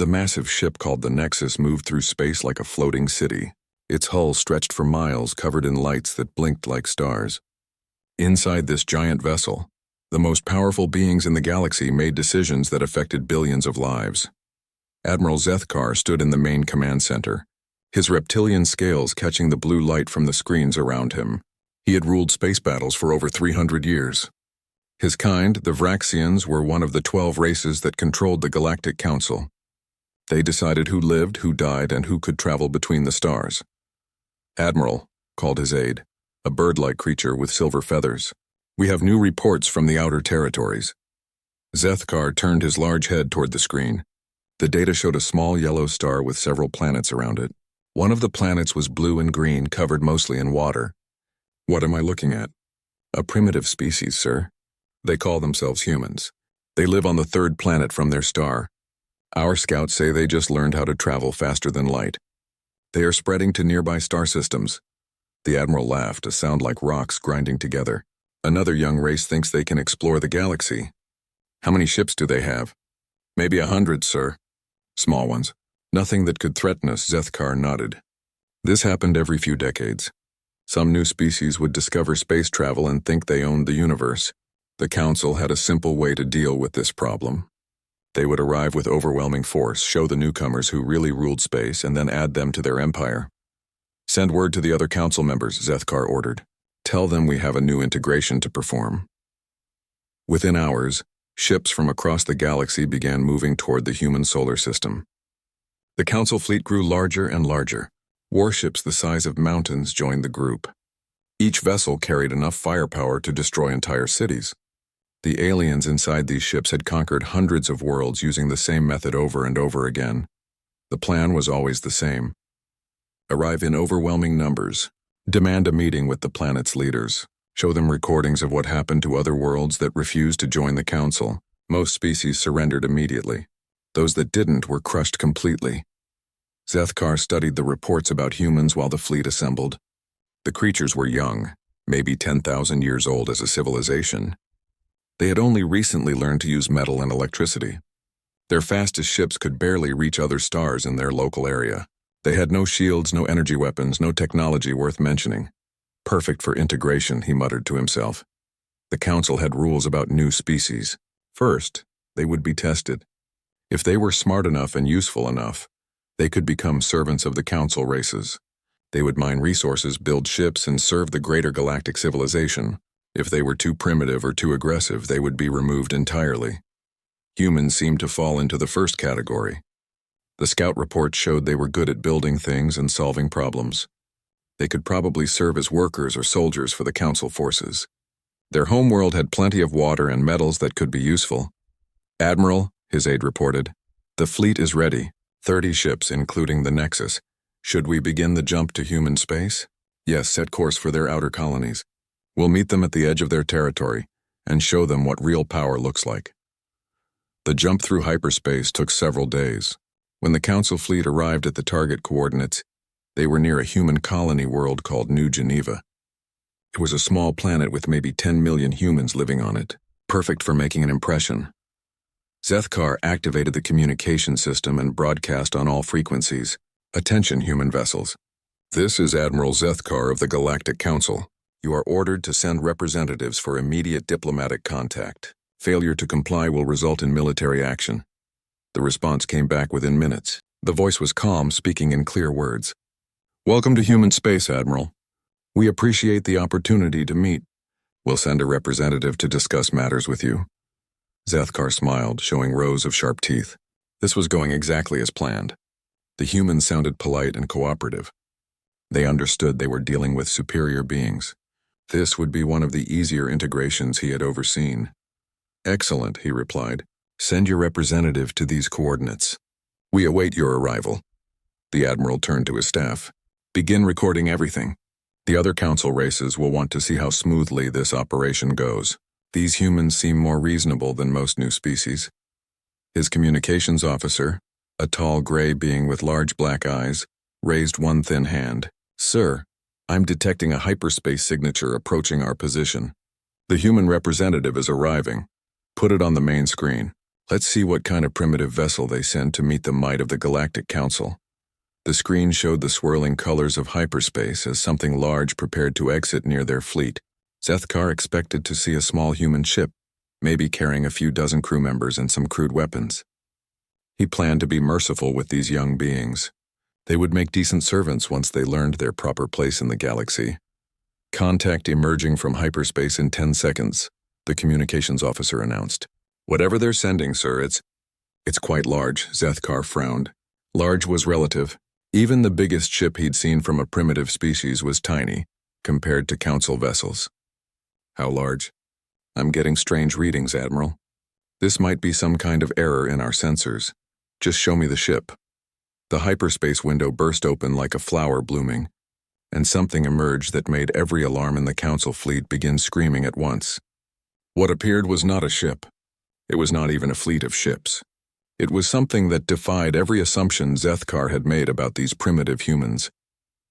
The massive ship called the Nexus moved through space like a floating city. Its hull stretched for miles, covered in lights that blinked like stars. Inside this giant vessel, the most powerful beings in the galaxy made decisions that affected billions of lives. Admiral Zethkar stood in the main command center, his reptilian scales catching the blue light from the screens around him. He had ruled space battles for over 300 years. His kind, the Vraxians, were one of the 12 races that controlled the Galactic Council. They decided who lived, who died, and who could travel between the stars. Admiral, called his aide, a bird-like creature with silver feathers. We have new reports from the outer territories. Zethkar turned his large head toward the screen. The data showed a small yellow star with several planets around it. One of the planets was blue and green, covered mostly in water. What am I looking at? A primitive species, sir. They call themselves humans. They live on the third planet from their star. Our scouts say they just learned how to travel faster than light. They are spreading to nearby star systems. The Admiral laughed, a sound like rocks grinding together. Another young race thinks they can explore the galaxy. How many ships do they have? Maybe 100, sir. Small ones. Nothing that could threaten us, Zethkar nodded. This happened every few decades. Some new species would discover space travel and think they owned the universe. The Council had a simple way to deal with this problem. They would arrive with overwhelming force, show the newcomers who really ruled space, and then add them to their empire. Send word to the other Council members, Zethkar ordered. Tell them we have a new integration to perform. Within hours, ships from across the galaxy began moving toward the human solar system. The Council fleet grew larger and larger. Warships the size of mountains joined the group. Each vessel carried enough firepower to destroy entire cities. The aliens inside these ships had conquered hundreds of worlds using the same method over and over again. The plan was always the same. Arrive in overwhelming numbers. Demand a meeting with the planet's leaders. Show them recordings of what happened to other worlds that refused to join the Council. Most species surrendered immediately. Those that didn't were crushed completely. Zethkar studied the reports about humans while the fleet assembled. The creatures were young, maybe 10,000 years old as a civilization. They had only recently learned to use metal and electricity. Their fastest ships could barely reach other stars in their local area. They had no shields, no energy weapons, no technology worth mentioning. Perfect for integration, he muttered to himself. The Council had rules about new species. First, they would be tested. If they were smart enough and useful enough, they could become servants of the Council races. They would mine resources, build ships, and serve the greater galactic civilization. If they were too primitive or too aggressive, they would be removed entirely. Humans seemed to fall into the first category. The scout reports showed they were good at building things and solving problems. They could probably serve as workers or soldiers for the Council forces. Their homeworld had plenty of water and metals that could be useful. Admiral, his aide reported, the fleet is ready, 30 ships including the Nexus. Should we begin the jump to human space? Yes, set course for their outer colonies. We'll meet them at the edge of their territory and show them what real power looks like. The jump through hyperspace took several days. When the Council fleet arrived at the target coordinates, they were near a human colony world called New Geneva. It was a small planet with maybe 10 million humans living on it, perfect for making an impression. Zethkar activated the communication system and broadcast on all frequencies. Attention, human vessels. This is Admiral Zethkar of the Galactic Council. You are ordered to send representatives for immediate diplomatic contact. Failure to comply will result in military action. The response came back within minutes. The voice was calm, speaking in clear words. Welcome to human space, Admiral. We appreciate the opportunity to meet. We'll send a representative to discuss matters with you. Zethkar smiled, showing rows of sharp teeth. This was going exactly as planned. The humans sounded polite and cooperative. They understood they were dealing with superior beings. This would be one of the easier integrations he had overseen. Excellent, he replied. Send your representative to these coordinates. We await your arrival. The Admiral turned to his staff. Begin recording everything. The other Council races will want to see how smoothly this operation goes. These humans seem more reasonable than most new species. His communications officer, a tall gray being with large black eyes, raised one thin hand. Sir, I'm detecting a hyperspace signature approaching our position. The human representative is arriving. Put it on the main screen. Let's see what kind of primitive vessel they send to meet the might of the Galactic Council. The screen showed the swirling colors of hyperspace as something large prepared to exit near their fleet. Zethkar expected to see a small human ship, maybe carrying a few dozen crew members and some crude weapons. He planned to be merciful with these young beings. They would make decent servants once they learned their proper place in the galaxy. Contact emerging from hyperspace in 10 seconds, the communications officer announced. Whatever they're sending, sir, it's quite large, Zethkar frowned. Large was relative. Even the biggest ship he'd seen from a primitive species was tiny, compared to council vessels. How large? I'm getting strange readings, Admiral. This might be some kind of error in our sensors. Just show me the ship. The hyperspace window burst open like a flower blooming, and something emerged that made every alarm in the council fleet begin screaming at once. What appeared was not a ship. It was not even a fleet of ships. It was something that defied every assumption Zethkar had made about these primitive humans.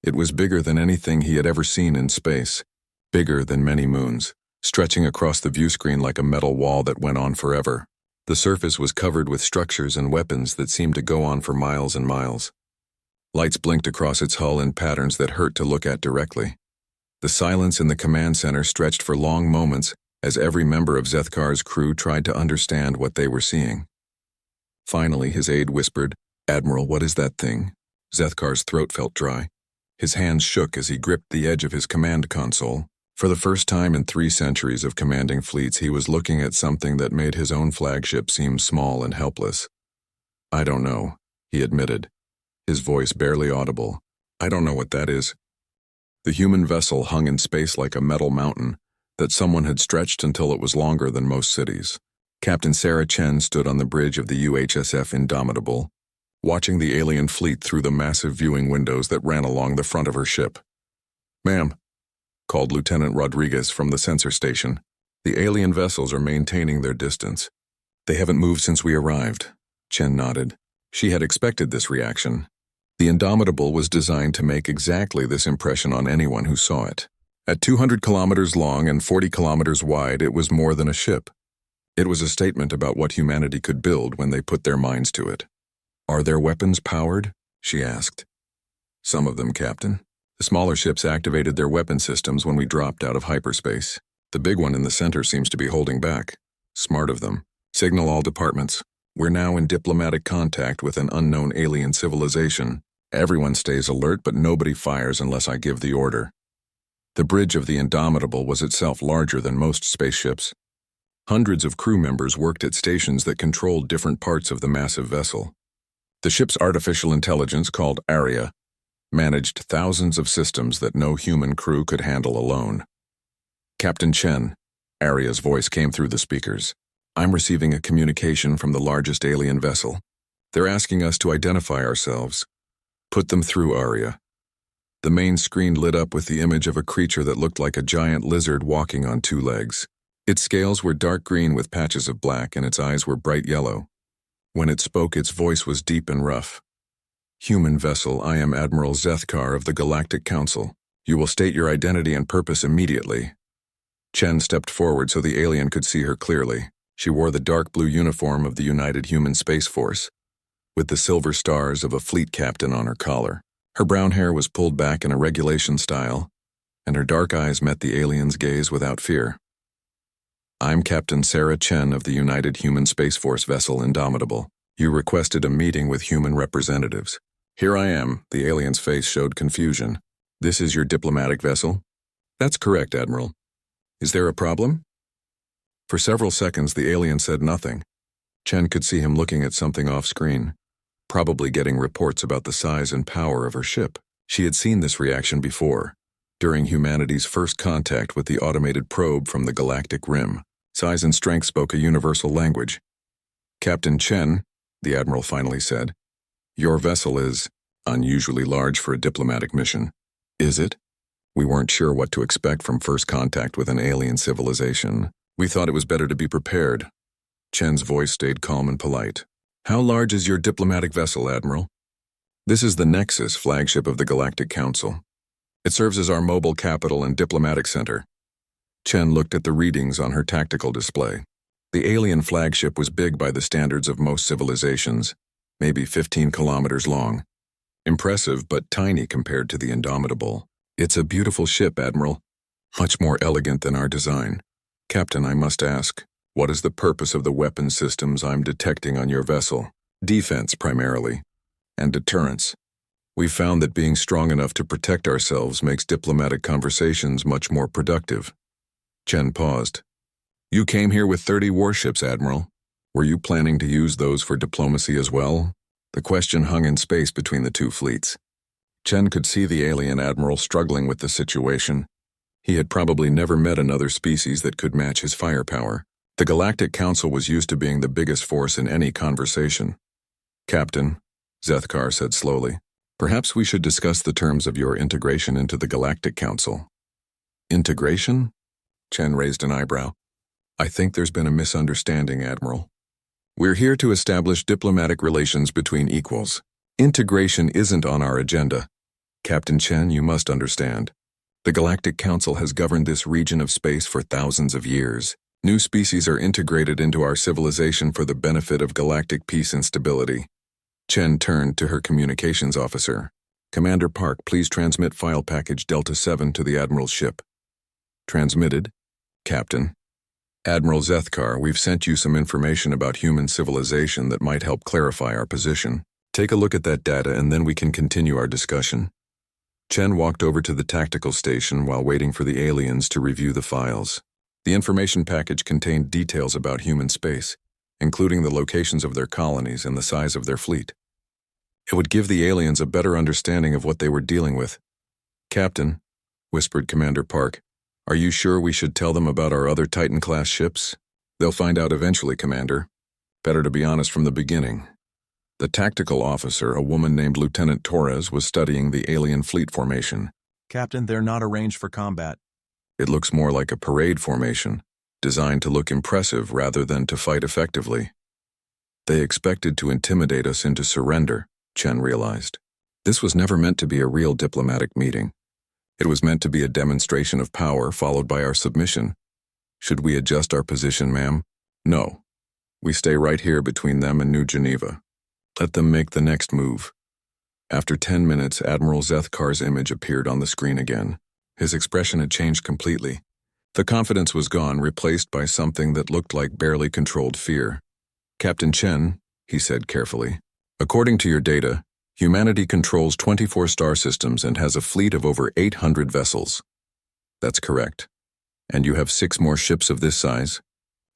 It was bigger than anything he had ever seen in space, bigger than many moons, stretching across the viewscreen like a metal wall that went on forever. The surface was covered with structures and weapons that seemed to go on for miles and miles. Lights blinked across its hull in patterns that hurt to look at directly. The silence in the command center stretched for long moments as every member of Zethkar's crew tried to understand what they were seeing. Finally, his aide whispered, "Admiral, what is that thing?" Zethkar's throat felt dry. His hands shook as he gripped the edge of his command console. For the first time in 3 centuries of commanding fleets, he was looking at something that made his own flagship seem small and helpless. "I don't know," he admitted, his voice barely audible. "I don't know what that is." The human vessel hung in space like a metal mountain that someone had stretched until it was longer than most cities. Captain Sarah Chen stood on the bridge of the UHSF Indomitable, watching the alien fleet through the massive viewing windows that ran along the front of her ship. "Ma'am," called Lieutenant Rodriguez from the sensor station, "the alien vessels are maintaining their distance. They haven't moved since we arrived." Chen nodded. She had expected this reaction. The Indomitable was designed to make exactly this impression on anyone who saw it. At 200 kilometers long and 40 kilometers wide, it was more than a ship. It was a statement about what humanity could build when they put their minds to it. "Are their weapons powered?" she asked. "Some of them, Captain. The smaller ships activated their weapon systems when we dropped out of hyperspace. The big one in the center seems to be holding back. Smart of them. Signal all departments. We're now in diplomatic contact with an unknown alien civilization. Everyone stays alert, but nobody fires unless I give the order." The bridge of the Indomitable was itself larger than most spaceships. Hundreds of crew members worked at stations that controlled different parts of the massive vessel. The ship's artificial intelligence, called ARIA, managed thousands of systems that no human crew could handle alone. "Captain Chen," ARIA's voice came through the speakers. "I'm receiving a communication from the largest alien vessel. They're asking us to identify ourselves. Put them through, ARIA." The main screen lit up with the image of a creature that looked like a giant lizard walking on 2 legs. Its scales were dark green with patches of black, and its eyes were bright yellow. When it spoke, its voice was deep and rough. "Human vessel, I am Admiral Zethkar of the Galactic Council. You will state your identity and purpose immediately." Chen stepped forward so the alien could see her clearly. She wore the dark blue uniform of the United Human Space Force, with the silver stars of a fleet captain on her collar. Her brown hair was pulled back in a regulation style, and her dark eyes met the alien's gaze without fear. "I'm Captain Sarah Chen of the United Human Space Force vessel Indomitable. You requested a meeting with human representatives. Here I am." The alien's face showed confusion. "This is your diplomatic vessel?" "That's correct, Admiral." "Is there a problem?" For several seconds, the alien said nothing. Chen could see him looking at something off-screen, probably getting reports about the size and power of her ship. She had seen this reaction before, during humanity's first contact with the automated probe from the galactic rim. Size and strength spoke a universal language. "Captain Chen," the Admiral finally said, "your vessel is unusually large for a diplomatic mission." "Is it?" "We weren't sure what to expect from first contact with an alien civilization. We thought it was better to be prepared." Chen's voice stayed calm and polite. "How large is your diplomatic vessel, Admiral?" "This is the Nexus flagship of the Galactic Council. It serves as our mobile capital and diplomatic center." Chen looked at the readings on her tactical display. The alien flagship was big by the standards of most civilizations, maybe 15 kilometers long. Impressive, but tiny compared to the Indomitable. It's a beautiful ship, Admiral. Much more elegant than our design. Captain, I must ask, what is the purpose of the weapon systems I'm detecting on your vessel? Defense, primarily. And deterrence. We've found that being strong enough to protect ourselves makes diplomatic conversations much more productive. Chen paused. You came here with 30 warships, Admiral. Were you planning to use those for diplomacy as well? The question hung in space between the two fleets. Chen could see the alien admiral struggling with the situation. He had probably never met another species that could match his firepower. The Galactic Council was used to being the biggest force in any conversation. Captain, Zethkar said slowly, perhaps we should discuss the terms of your integration into the Galactic Council. Integration? Chen raised an eyebrow. I think there's been a misunderstanding, Admiral. We're here to establish diplomatic relations between equals. Integration isn't on our agenda. Captain Chen, you must understand. The Galactic Council has governed this region of space for thousands of years. New species are integrated into our civilization for the benefit of galactic peace and stability. Chen turned to her communications officer. Commander Park, please transmit file package Delta 7 to the Admiral's ship. Transmitted. Captain. Admiral Zethkar, we've sent you some information about human civilization that might help clarify our position. Take a look at that data and then we can continue our discussion. Chen walked over to the tactical station while waiting for the aliens to review the files. The information package contained details about human space, including the locations of their colonies and the size of their fleet. It would give the aliens a better understanding of what they were dealing with. Captain, whispered Commander Park, are you sure we should tell them about our other Titan-class ships? They'll find out eventually, Commander. Better to be honest from the beginning. The tactical officer, a woman named Lieutenant Torres, was studying the alien fleet formation. Captain, they're not arranged for combat. It looks more like a parade formation, designed to look impressive rather than to fight effectively. They expected to intimidate us into surrender, Chen realized. This was never meant to be a real diplomatic meeting. It was meant to be a demonstration of power followed by our submission. Should we adjust our position, ma'am? No. We stay right here between them and New Geneva. Let them make the next move. After 10 minutes, Admiral Zethkar's image appeared on the screen again. His expression had changed completely. The confidence was gone, replaced by something that looked like barely controlled fear. Captain Chen, he said carefully, according to your data, humanity controls 24 star systems and has a fleet of over 800 vessels. That's correct. And you have 6 more ships of this size?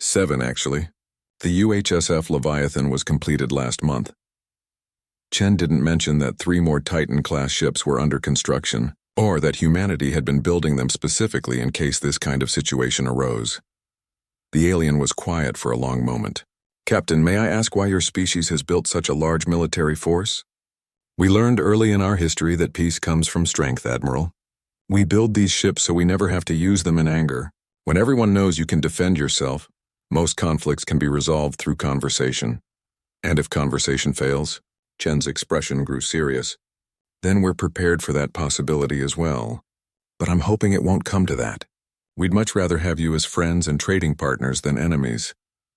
7, actually. The UHSF Leviathan was completed last month. Chen didn't mention that 3 more Titan-class ships were under construction, or that humanity had been building them specifically in case this kind of situation arose. The alien was quiet for a long moment. Captain, may I ask why your species has built such a large military force? We learned early in our history that peace comes from strength, Admiral. We build these ships so we never have to use them in anger. When everyone knows you can defend yourself, most conflicts can be resolved through conversation. And if conversation fails, Chen's expression grew serious, then we're prepared for that possibility as well. But I'm hoping it won't come to that. We'd much rather have you as friends and trading partners than enemies.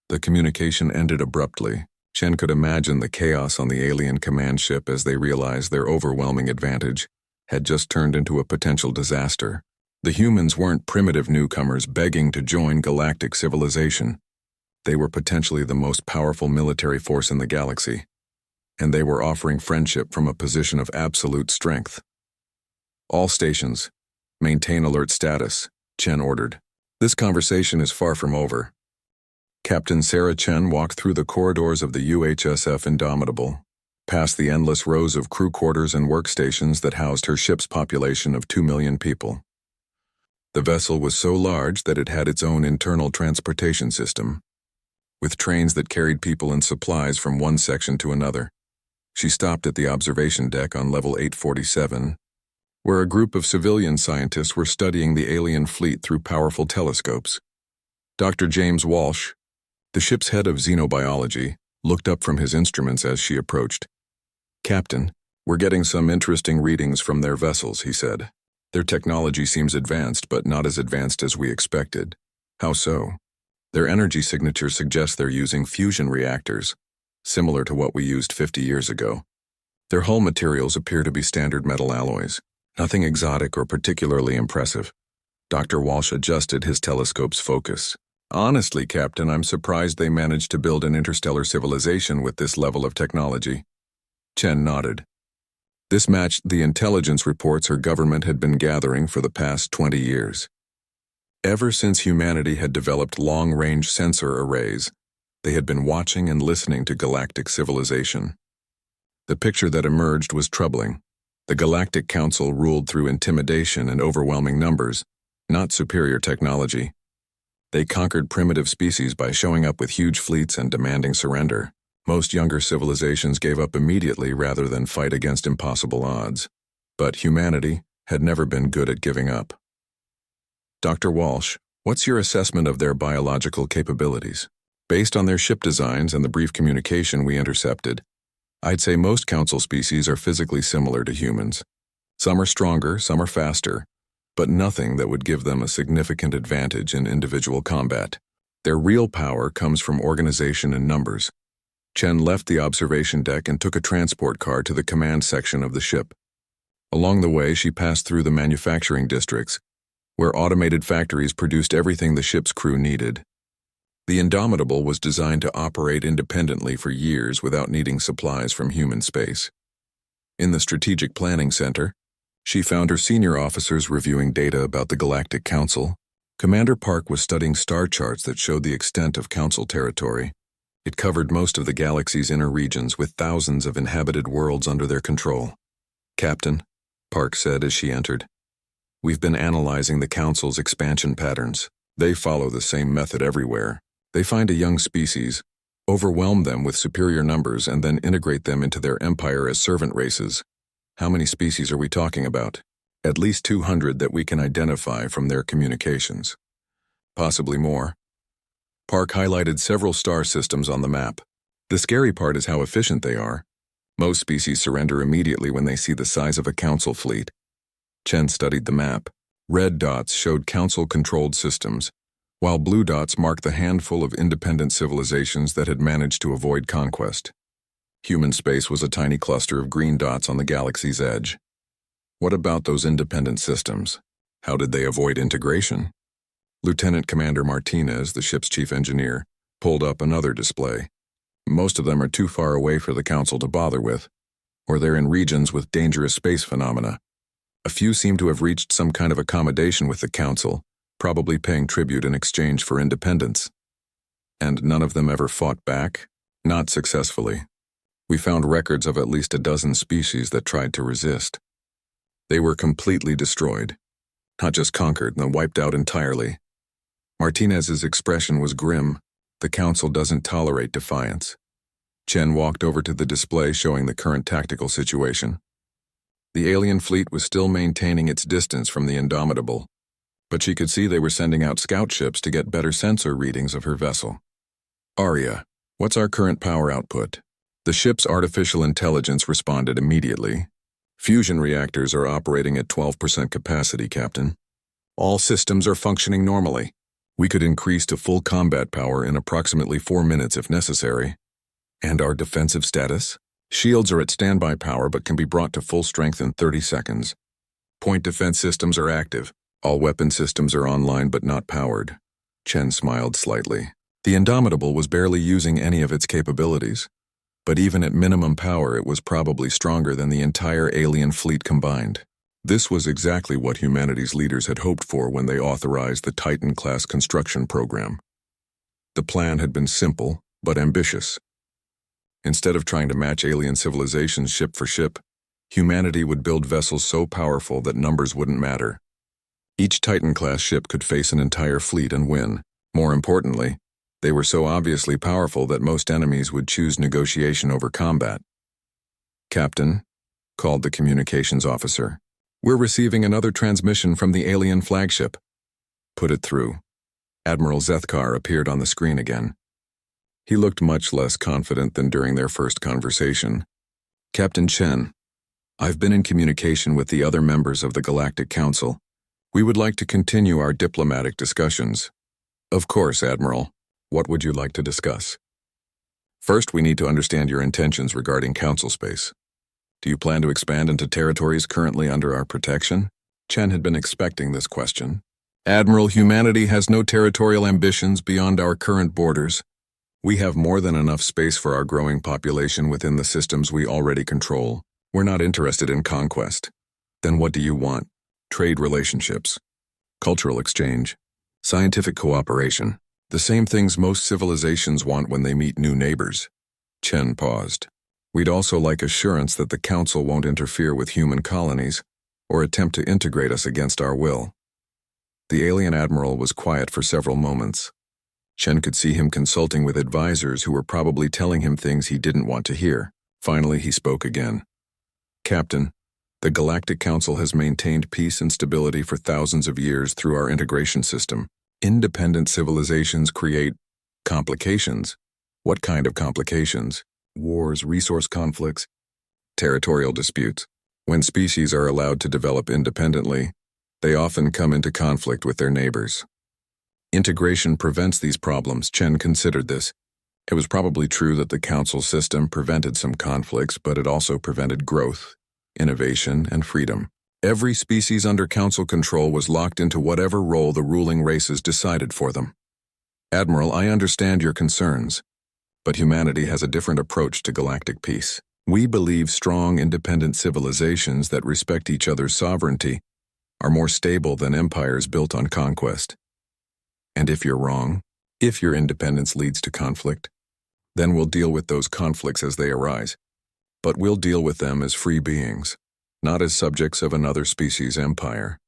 The communication ended abruptly. Chen could imagine the chaos on the alien command ship as they realized their overwhelming advantage had just turned into a potential disaster. The humans weren't primitive newcomers begging to join galactic civilization. They were potentially the most powerful military force in the galaxy, and they were offering friendship from a position of absolute strength. All stations, maintain alert status, Chen ordered. This conversation is far from over. Captain Sarah Chen walked through the corridors of the UHSF Indomitable, past the endless rows of crew quarters and workstations that housed her ship's population of 2 million people. The vessel was so large that it had its own internal transportation system, with trains that carried people and supplies from one section to another. She stopped at the observation deck on level 847, where a group of civilian scientists were studying the alien fleet through powerful telescopes. Dr. James Walsh, the ship's head of xenobiology, looked up from his instruments as she approached. Captain, we're getting some interesting readings from their vessels, he said. Their technology seems advanced, but not as advanced as we expected. How so? Their energy signature suggests they're using fusion reactors, similar to what we used 50 years ago. Their hull materials appear to be standard metal alloys, nothing exotic or particularly impressive. Dr. Walsh adjusted his telescope's focus. Honestly, Captain, I'm surprised they managed to build an interstellar civilization with this level of technology. Chen nodded. This matched the intelligence reports her government had been gathering for the past 20 years. Ever since humanity had developed long-range sensor arrays, they had been watching and listening to galactic civilization. The picture that emerged was troubling. The Galactic Council ruled through intimidation and overwhelming numbers, not superior technology. They conquered primitive species by showing up with huge fleets and demanding surrender. Most younger civilizations gave up immediately rather than fight against impossible odds. But humanity had never been good at giving up. Dr. Walsh, what's your assessment of their biological capabilities? Based on their ship designs and the brief communication we intercepted, I'd say most Council species are physically similar to humans. Some are stronger, some are faster, but nothing that would give them a significant advantage in individual combat. Their real power comes from organization and numbers. Chen left the observation deck and took a transport car to the command section of the ship. Along the way, she passed through the manufacturing districts, where automated factories produced everything the ship's crew needed. The Indomitable was designed to operate independently for years without needing supplies from human space. In the Strategic Planning Center, she found her senior officers reviewing data about the Galactic Council. Commander Park was studying star charts that showed the extent of Council territory. It covered most of the galaxy's inner regions with thousands of inhabited worlds under their control. Captain, Park said as she entered, we've been analyzing the Council's expansion patterns. They follow the same method everywhere. They find a young species, overwhelm them with superior numbers, and then integrate them into their empire as servant races. How many species are we talking about? At least 200 that we can identify from their communications. Possibly more. Park highlighted several star systems on the map. The scary part is how efficient they are. Most species surrender immediately when they see the size of a Council fleet. Chen studied the map. Red dots showed Council-controlled systems, while blue dots marked the handful of independent civilizations that had managed to avoid conquest. Human space was a tiny cluster of green dots on the galaxy's edge. What about those independent systems? How did they avoid integration? Lieutenant Commander Martinez, the ship's chief engineer, pulled up another display. Most of them are too far away for the Council to bother with, or they're in regions with dangerous space phenomena. A few seem to have reached some kind of accommodation with the Council, probably paying tribute in exchange for independence. And none of them ever fought back? Not successfully. We found records of at least a dozen species that tried to resist. They were completely destroyed. Not just conquered, but wiped out entirely. Martinez's expression was grim. The Council doesn't tolerate defiance. Chen walked over to the display showing the current tactical situation. The alien fleet was still maintaining its distance from the Indomitable, but she could see they were sending out scout ships to get better sensor readings of her vessel. Arya, what's our current power output? The ship's artificial intelligence responded immediately. Fusion reactors are operating at 12% capacity, Captain. All systems are functioning normally. We could increase to full combat power in approximately 4 minutes if necessary. And our defensive status? Shields are at standby power but can be brought to full strength in 30 seconds. Point defense systems are active. All weapon systems are online but not powered. Chen smiled slightly. The Indomitable was barely using any of its capabilities, but even at minimum power it was probably stronger than the entire alien fleet combined. This was exactly what humanity's leaders had hoped for when they authorized the Titan-class construction program. The plan had been simple, but ambitious. Instead of trying to match alien civilizations ship for ship, humanity would build vessels so powerful that numbers wouldn't matter. Each Titan-class ship could face an entire fleet and win. More importantly, they were so obviously powerful that most enemies would choose negotiation over combat. Captain, called the communications officer. We're receiving another transmission from the alien flagship. Put it through. Admiral Zethkar appeared on the screen again. He looked much less confident than during their first conversation. Captain Chen, I've been in communication with the other members of the Galactic Council. We would like to continue our diplomatic discussions. Of course, Admiral. What would you like to discuss? First, we need to understand your intentions regarding council space. Do you plan to expand into territories currently under our protection? Chen had been expecting this question. Admiral, humanity has no territorial ambitions beyond our current borders. We have more than enough space for our growing population within the systems we already control. We're not interested in conquest. Then what do you want? Trade relationships, cultural exchange, scientific cooperation, the same things most civilizations want when they meet new neighbors. Chen paused. We'd also like assurance that the Council won't interfere with human colonies or attempt to integrate us against our will. The alien admiral was quiet for several moments. Chen could see him consulting with advisors who were probably telling him things he didn't want to hear. Finally, he spoke again. Captain, the Galactic Council has maintained peace and stability for thousands of years through our integration system. Independent civilizations create complications. What kind of complications? Wars, resource conflicts, territorial disputes. When species are allowed to develop independently, they often come into conflict with their neighbors. Integration prevents these problems. Chen considered this. It was probably true that the council system prevented some conflicts, but it also prevented growth, innovation, and freedom. Every species under council control was locked into whatever role the ruling races decided for them. Admiral, I understand your concerns, but humanity has a different approach to galactic peace. We believe strong, independent civilizations that respect each other's sovereignty are more stable than empires built on conquest. And if you're wrong, if your independence leads to conflict, then we'll deal with those conflicts as they arise. But we'll deal with them as free beings, not as subjects of another species' empire.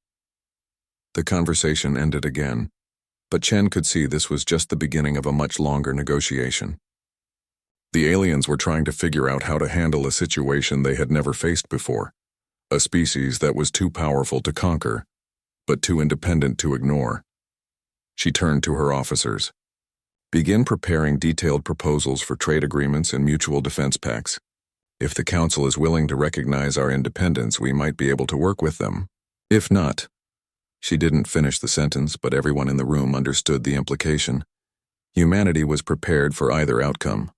The conversation ended again, but Chen could see this was just the beginning of a much longer negotiation. The aliens were trying to figure out how to handle a situation they had never faced before, a species that was too powerful to conquer, but too independent to ignore. She turned to her officers. Begin preparing detailed proposals for trade agreements and mutual defense pacts. If the Council is willing to recognize our independence, we might be able to work with them. If not, she didn't finish the sentence, but everyone in the room understood the implication. Humanity was prepared for either outcome.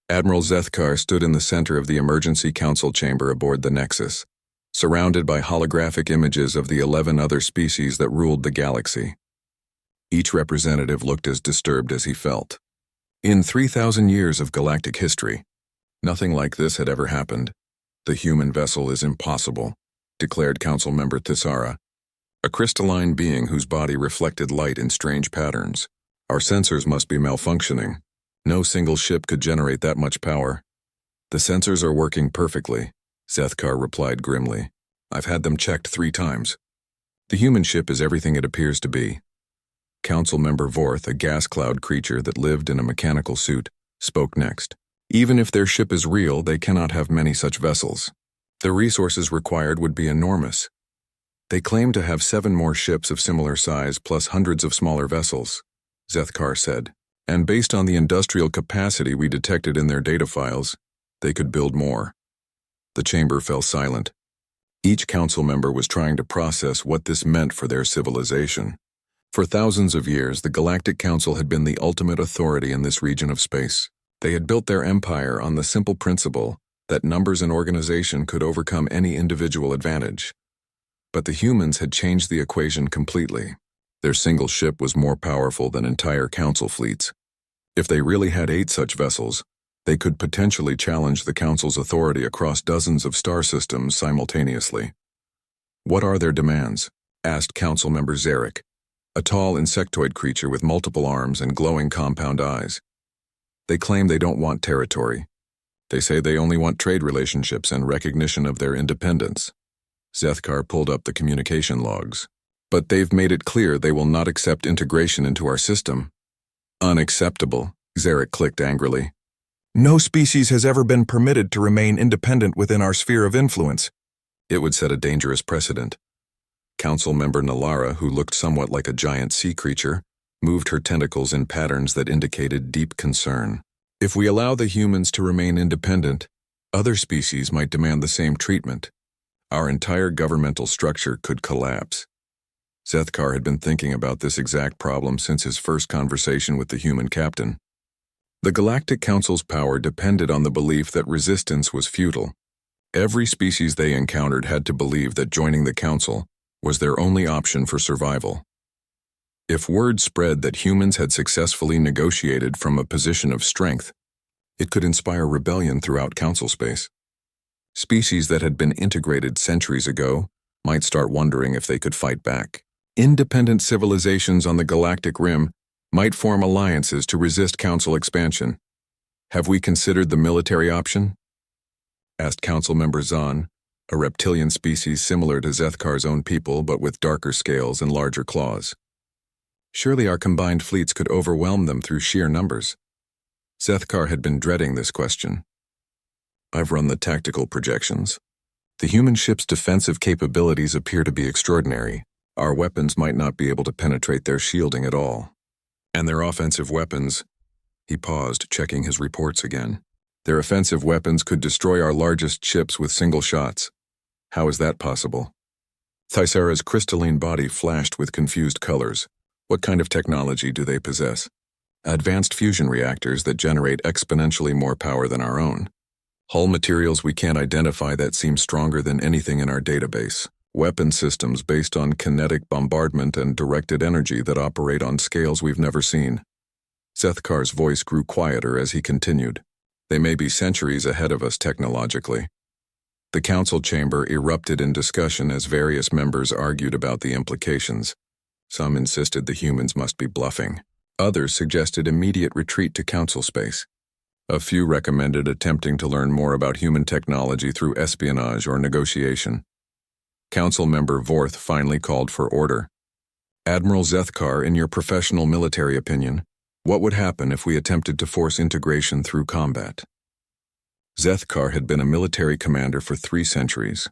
Admiral Zethkar stood in the center of the emergency council chamber aboard the Nexus, surrounded by holographic images of the 11 other species that ruled the galaxy. Each representative looked as disturbed as he felt. In 3,000 years of galactic history, nothing like this had ever happened. The human vessel is impossible, declared Council Member Thisara, a crystalline being whose body reflected light in strange patterns. Our sensors must be malfunctioning. No single ship could generate that much power. The sensors are working perfectly, Zethkar replied grimly. I've had them checked 3 times. The human ship is everything it appears to be. Council Member Vorth, a gas cloud creature that lived in a mechanical suit, spoke next. Even if their ship is real, they cannot have many such vessels. The resources required would be enormous. They claim to have 7 more ships of similar size plus hundreds of smaller vessels, Zethkar said. And based on the industrial capacity we detected in their data files, they could build more. The chamber fell silent. Each council member was trying to process what this meant for their civilization. For thousands of years, the Galactic Council had been the ultimate authority in this region of space. They had built their empire on the simple principle that numbers and organization could overcome any individual advantage. But the humans had changed the equation completely. Their single ship was more powerful than entire council fleets. If they really had 8 such vessels, they could potentially challenge the council's authority across dozens of star systems simultaneously. What are their demands? Asked Council Member Zarek, a tall insectoid creature with multiple arms and glowing compound eyes. They claim they don't want territory. They say they only want trade relationships and recognition of their independence. Zethkar pulled up the communication logs. But they've made it clear they will not accept integration into our system. Unacceptable, Zarek clicked angrily. No species has ever been permitted to remain independent within our sphere of influence. It would set a dangerous precedent. Council Member Nalara, who looked somewhat like a giant sea creature, moved her tentacles in patterns that indicated deep concern. If we allow the humans to remain independent, other species might demand the same treatment. Our entire governmental structure could collapse. Zethkar had been thinking about this exact problem since his first conversation with the human captain. The Galactic Council's power depended on the belief that resistance was futile. Every species they encountered had to believe that joining the Council was their only option for survival. If word spread that humans had successfully negotiated from a position of strength, it could inspire rebellion throughout Council space. Species that had been integrated centuries ago might start wondering if they could fight back. Independent civilizations on the galactic rim might form alliances to resist Council expansion. Have we considered the military option? Asked Council member Zahn, a reptilian species similar to Zethkar's own people but with darker scales and larger claws. Surely our combined fleets could overwhelm them through sheer numbers. Zethkar had been dreading this question. I've run the tactical projections. The human ship's defensive capabilities appear to be extraordinary. Our weapons might not be able to penetrate their shielding at all. And their offensive weapons— He paused, checking his reports again. Their offensive weapons could destroy our largest ships with single shots. How is that possible? Thaisara's crystalline body flashed with confused colors. What kind of technology do they possess? Advanced fusion reactors that generate exponentially more power than our own. Hull materials we can't identify that seem stronger than anything in our database. Weapon systems based on kinetic bombardment and directed energy that operate on scales we've never seen. Zethkar's voice grew quieter as he continued. They may be centuries ahead of us technologically. The council chamber erupted in discussion as various members argued about the implications. Some insisted the humans must be bluffing. Others suggested immediate retreat to council space. A few recommended attempting to learn more about human technology through espionage or negotiation. Council member Vorth finally called for order. Admiral Zethkar, in your professional military opinion, what would happen if we attempted to force integration through combat? Zethkar had been a military commander for 3 centuries.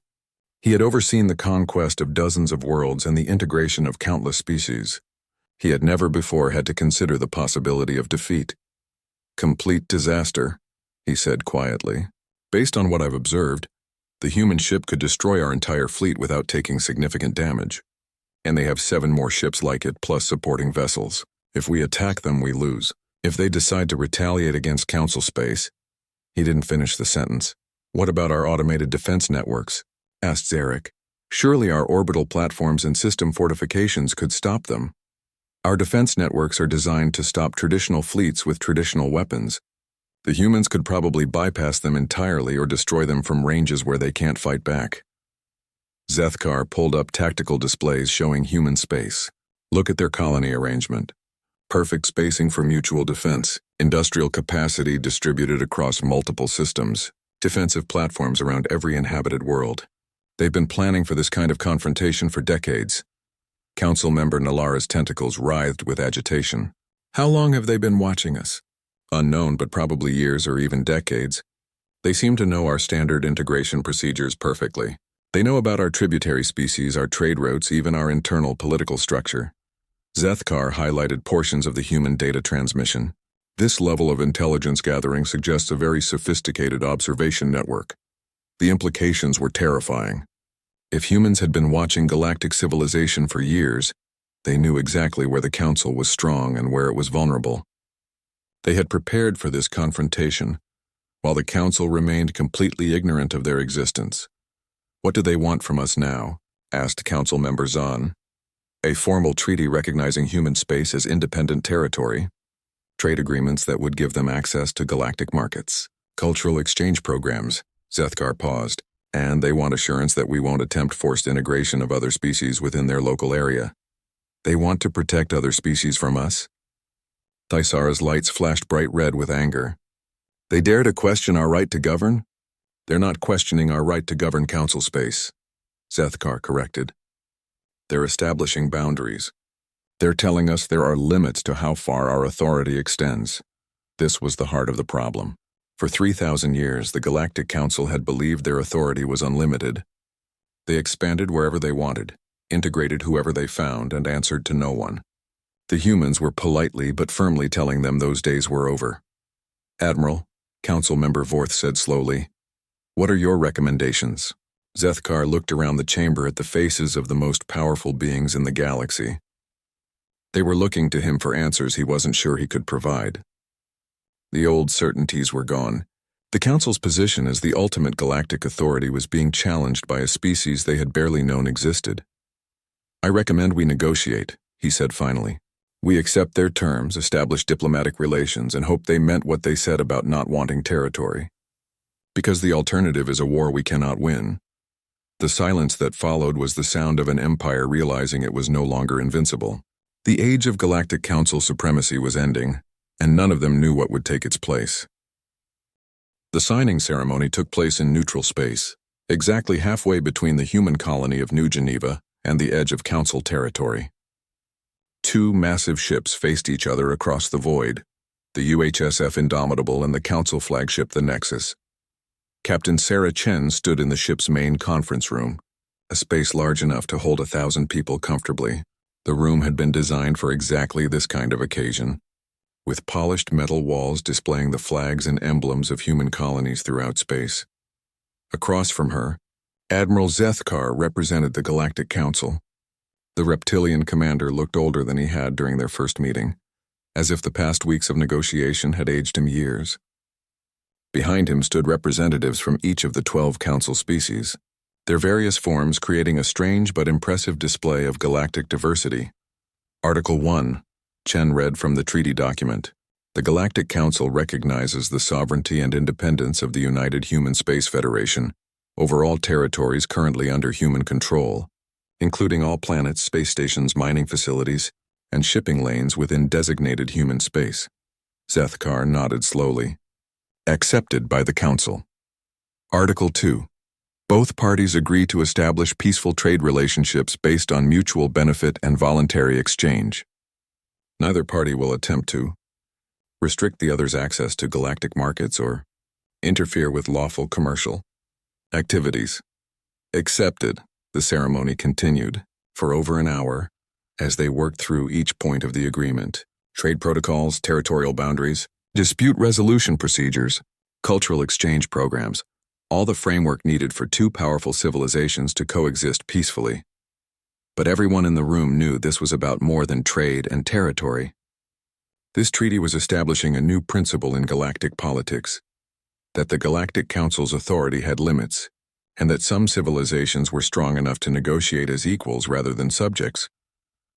He had overseen the conquest of dozens of worlds and the integration of countless species. He had never before had to consider the possibility of defeat. Complete disaster, he said quietly. Based on what I've observed, the human ship could destroy our entire fleet without taking significant damage. And they have 7 more ships like it, plus supporting vessels. If we attack them, we lose. If they decide to retaliate against Council space— He didn't finish the sentence. What about our automated defense networks? Asked Zarek. Surely our orbital platforms and system fortifications could stop them. Our defense networks are designed to stop traditional fleets with traditional weapons. The humans could probably bypass them entirely or destroy them from ranges where they can't fight back. Zethkar pulled up tactical displays showing human space. Look at their colony arrangement. Perfect spacing for mutual defense, industrial capacity distributed across multiple systems, defensive platforms around every inhabited world. They've been planning for this kind of confrontation for decades. Council member Nalara's tentacles writhed with agitation. How long have they been watching us? Unknown, but probably years or even decades. They seem to know our standard integration procedures perfectly. They know about our tributary species, our trade routes, even our internal political structure. Zethkar highlighted portions of the human data transmission. This level of intelligence gathering suggests a very sophisticated observation network. The implications were terrifying. If humans had been watching galactic civilization for years, they knew exactly where the Council was strong and where it was vulnerable. They had prepared for this confrontation, while the Council remained completely ignorant of their existence. What do they want from us now? Asked Council member Zahn. A formal treaty recognizing human space as independent territory, trade agreements that would give them access to galactic markets, cultural exchange programs. Zethkar paused. And they want assurance that we won't attempt forced integration of other species within their local area. They want to protect other species from us? Thaisara's lights flashed bright red with anger. They dare to question our right to govern? They're not questioning our right to govern Council space, Zethkar corrected. They're establishing boundaries. They're telling us there are limits to how far our authority extends. This was the heart of the problem. For 3,000 years, the Galactic Council had believed their authority was unlimited. They expanded wherever they wanted, integrated whoever they found, and answered to no one. The humans were politely but firmly telling them those days were over. Admiral, Council member Vorth said slowly, what are your recommendations? Zethkar looked around the chamber at the faces of the most powerful beings in the galaxy. They were looking to him for answers he wasn't sure he could provide. The old certainties were gone. The Council's position as the ultimate galactic authority was being challenged by a species they had barely known existed. "I recommend we negotiate," he said finally. "We accept their terms, establish diplomatic relations, and hope they meant what they said about not wanting territory. Because the alternative is a war we cannot win." The silence that followed was the sound of an empire realizing it was no longer invincible. The age of Galactic Council supremacy was ending, and none of them knew what would take its place. The signing ceremony took place in neutral space, exactly halfway between the human colony of New Geneva and the edge of Council territory. Two massive ships faced each other across the void, the UHSF Indomitable and the Council flagship the Nexus. Captain Sarah Chen stood in the ship's main conference room, a space large enough to hold 1,000 people comfortably. The room had been designed for exactly this kind of occasion, with polished metal walls displaying the flags and emblems of human colonies throughout space. Across from her, Admiral Zethkar represented the Galactic Council. The reptilian commander looked older than he had during their first meeting, as if the past weeks of negotiation had aged him years. Behind him stood representatives from each of the 12 Council species, their various forms creating a strange but impressive display of galactic diversity. Article 1, Chen read from the treaty document. The Galactic Council recognizes the sovereignty and independence of the United Human Space Federation over all territories currently under human control, including all planets, space stations, mining facilities, and shipping lanes within designated human space. Zethkar nodded slowly. Accepted by the Council. Article 2. Both parties agree to establish peaceful trade relationships based on mutual benefit and voluntary exchange. Neither party will attempt to restrict the other's access to galactic markets or interfere with lawful commercial activities. Accepted, the ceremony continued, for over an hour, as they worked through each point of the agreement. Trade protocols, territorial boundaries, dispute resolution procedures, cultural exchange programs, all the framework needed for two powerful civilizations to coexist peacefully. But everyone in the room knew this was about more than trade and territory. This treaty was establishing a new principle in galactic politics, that the Galactic Council's authority had limits, and that some civilizations were strong enough to negotiate as equals rather than subjects.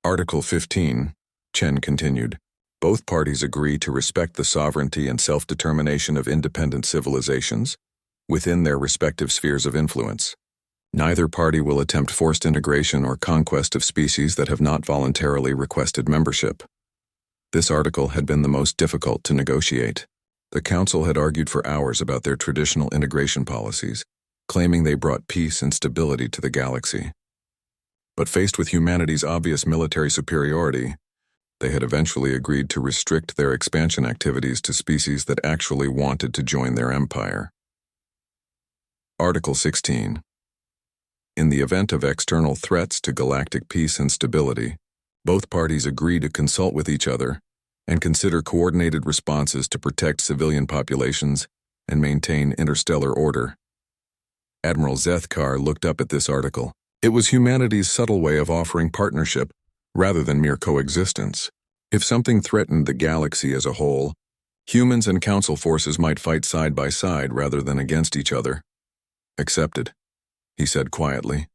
Article 15, Chen continued. Both parties agree to respect the sovereignty and self-determination of independent civilizations within their respective spheres of influence. Neither party will attempt forced integration or conquest of species that have not voluntarily requested membership. This article had been the most difficult to negotiate. The Council had argued for hours about their traditional integration policies, claiming they brought peace and stability to the galaxy. But faced with humanity's obvious military superiority, they had eventually agreed to restrict their expansion activities to species that actually wanted to join their empire. Article 16. In the event of external threats to galactic peace and stability, both parties agree to consult with each other and consider coordinated responses to protect civilian populations and maintain interstellar order. Admiral Zethkar looked up at this article. It was humanity's subtle way of offering partnership rather than mere coexistence. If something threatened the galaxy as a whole, humans and Council forces might fight side by side rather than against each other. Accepted, he said quietly.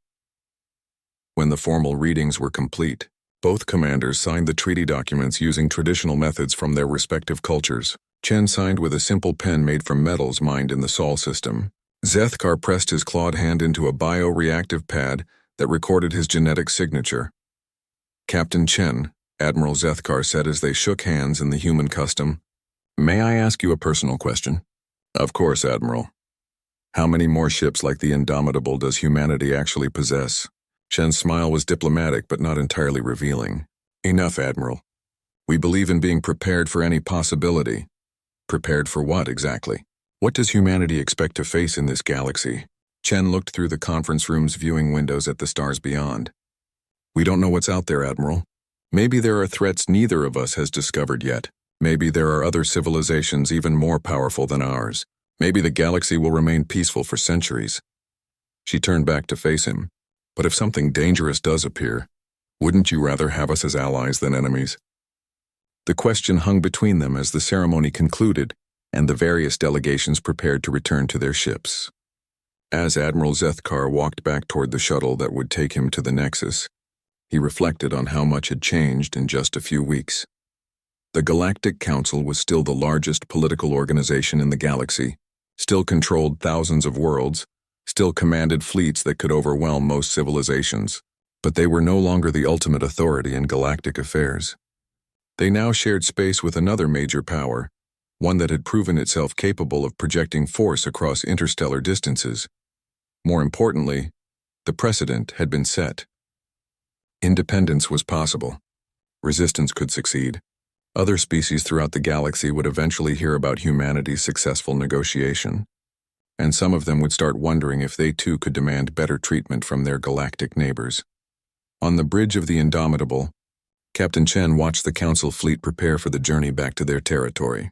When the formal readings were complete, both commanders signed the treaty documents using traditional methods from their respective cultures. Chen signed with a simple pen made from metals mined in the Sol system. Zethkar pressed his clawed hand into a bioreactive pad that recorded his genetic signature. Captain Chen, Admiral Zethkar said as they shook hands in the human custom. "May I ask you a personal question?" "Of course, Admiral." "How many more ships like the Indomitable does humanity actually possess?" Chen's smile was diplomatic but not entirely revealing. "Enough, Admiral. We believe in being prepared for any possibility." "Prepared for what, exactly? What does humanity expect to face in this galaxy?" Chen looked through the conference room's viewing windows at the stars beyond. "We don't know what's out there, Admiral. Maybe there are threats neither of us has discovered yet. Maybe there are other civilizations even more powerful than ours. Maybe the galaxy will remain peaceful for centuries. She turned back to face him. But if something dangerous does appear, wouldn't you rather have us as allies than enemies? The question hung between them as the ceremony concluded and the various delegations prepared to return to their ships. As Admiral Zethkar walked back toward the shuttle that would take him to the Nexus, he reflected on how much had changed in just a few weeks. The Galactic Council was still the largest political organization in the galaxy, still controlled thousands of worlds, still commanded fleets that could overwhelm most civilizations, but they were no longer the ultimate authority in galactic affairs. They now shared space with another major power, one that had proven itself capable of projecting force across interstellar distances. More importantly, the precedent had been set. Independence was possible. Resistance could succeed. Other species throughout the galaxy would eventually hear about humanity's successful negotiation, and some of them would start wondering if they too could demand better treatment from their galactic neighbors. On the bridge of the Indomitable, Captain Chen watched the Council fleet prepare for the journey back to their territory.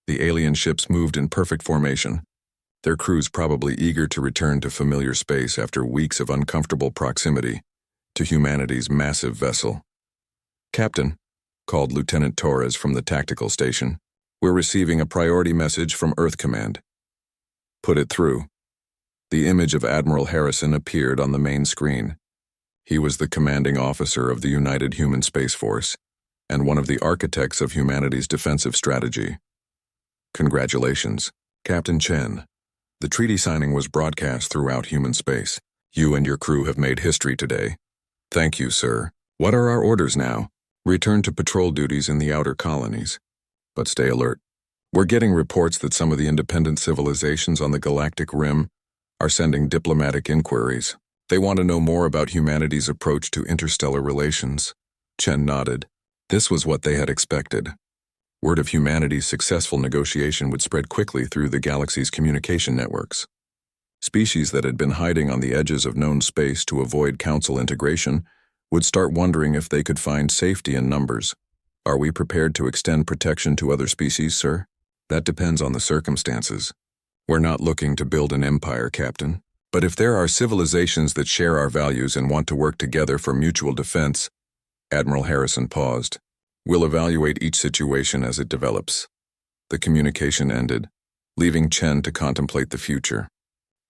The alien ships moved in perfect formation, their crews probably eager to return to familiar space after weeks of uncomfortable proximity to humanity's massive vessel. "Captain," called Lieutenant Torres from the tactical station, "we're receiving a priority message from Earth Command." "Put it through." The image of Admiral Harrison appeared on the main screen. He was the commanding officer of the United Human Space Force and one of the architects of humanity's defensive strategy. "Congratulations, Captain Chen. The treaty signing was broadcast throughout human space. You and your crew have made history today." "Thank you, sir. What are our orders now?" "Return to patrol duties in the outer colonies. But stay alert. We're getting reports that some of the independent civilizations on the galactic rim are sending diplomatic inquiries. They want to know more about humanity's approach to interstellar relations." Chen nodded. This was what they had expected. Word of humanity's successful negotiation would spread quickly through the galaxy's communication networks. Species that had been hiding on the edges of known space to avoid Council integration would start wondering if they could find safety in numbers. "Are we prepared to extend protection to other species, sir?" "That depends on the circumstances. We're not looking to build an empire, Captain. But if there are civilizations that share our values and want to work together for mutual defense," Admiral Harrison paused, "we'll evaluate each situation as it develops." The communication ended, leaving Chen to contemplate the future.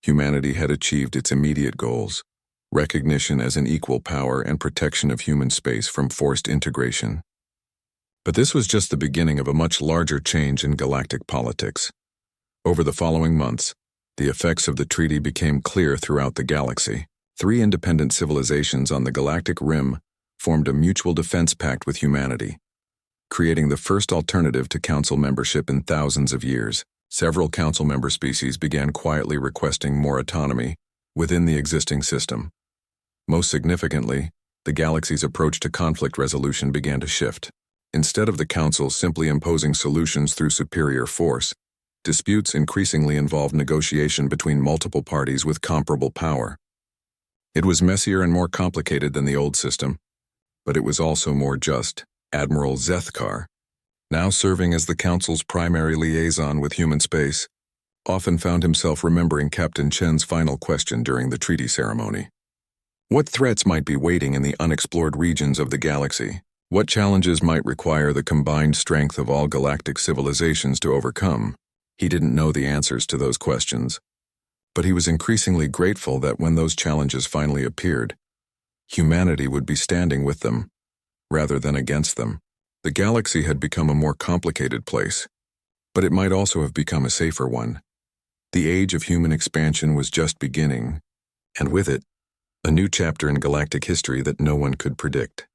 Humanity had achieved its immediate goals: recognition as an equal power and protection of human space from forced integration. But this was just the beginning of a much larger change in galactic politics. Over the following months, the effects of the treaty became clear throughout the galaxy. 3 independent civilizations on the galactic rim formed a mutual defense pact with humanity, creating the first alternative to Council membership in thousands of years. Several Council member species began quietly requesting more autonomy within the existing system. Most significantly, the galaxy's approach to conflict resolution began to shift. Instead of the Council simply imposing solutions through superior force, disputes increasingly involved negotiation between multiple parties with comparable power. It was messier and more complicated than the old system, but it was also more just. Admiral Zethkar, now serving as the Council's primary liaison with human space, often found himself remembering Captain Chen's final question during the treaty ceremony. What threats might be waiting in the unexplored regions of the galaxy? What challenges might require the combined strength of all galactic civilizations to overcome? He didn't know the answers to those questions, but he was increasingly grateful that when those challenges finally appeared, humanity would be standing with them, rather than against them. The galaxy had become a more complicated place, but it might also have become a safer one. The age of human expansion was just beginning, and with it, a new chapter in galactic history that no one could predict.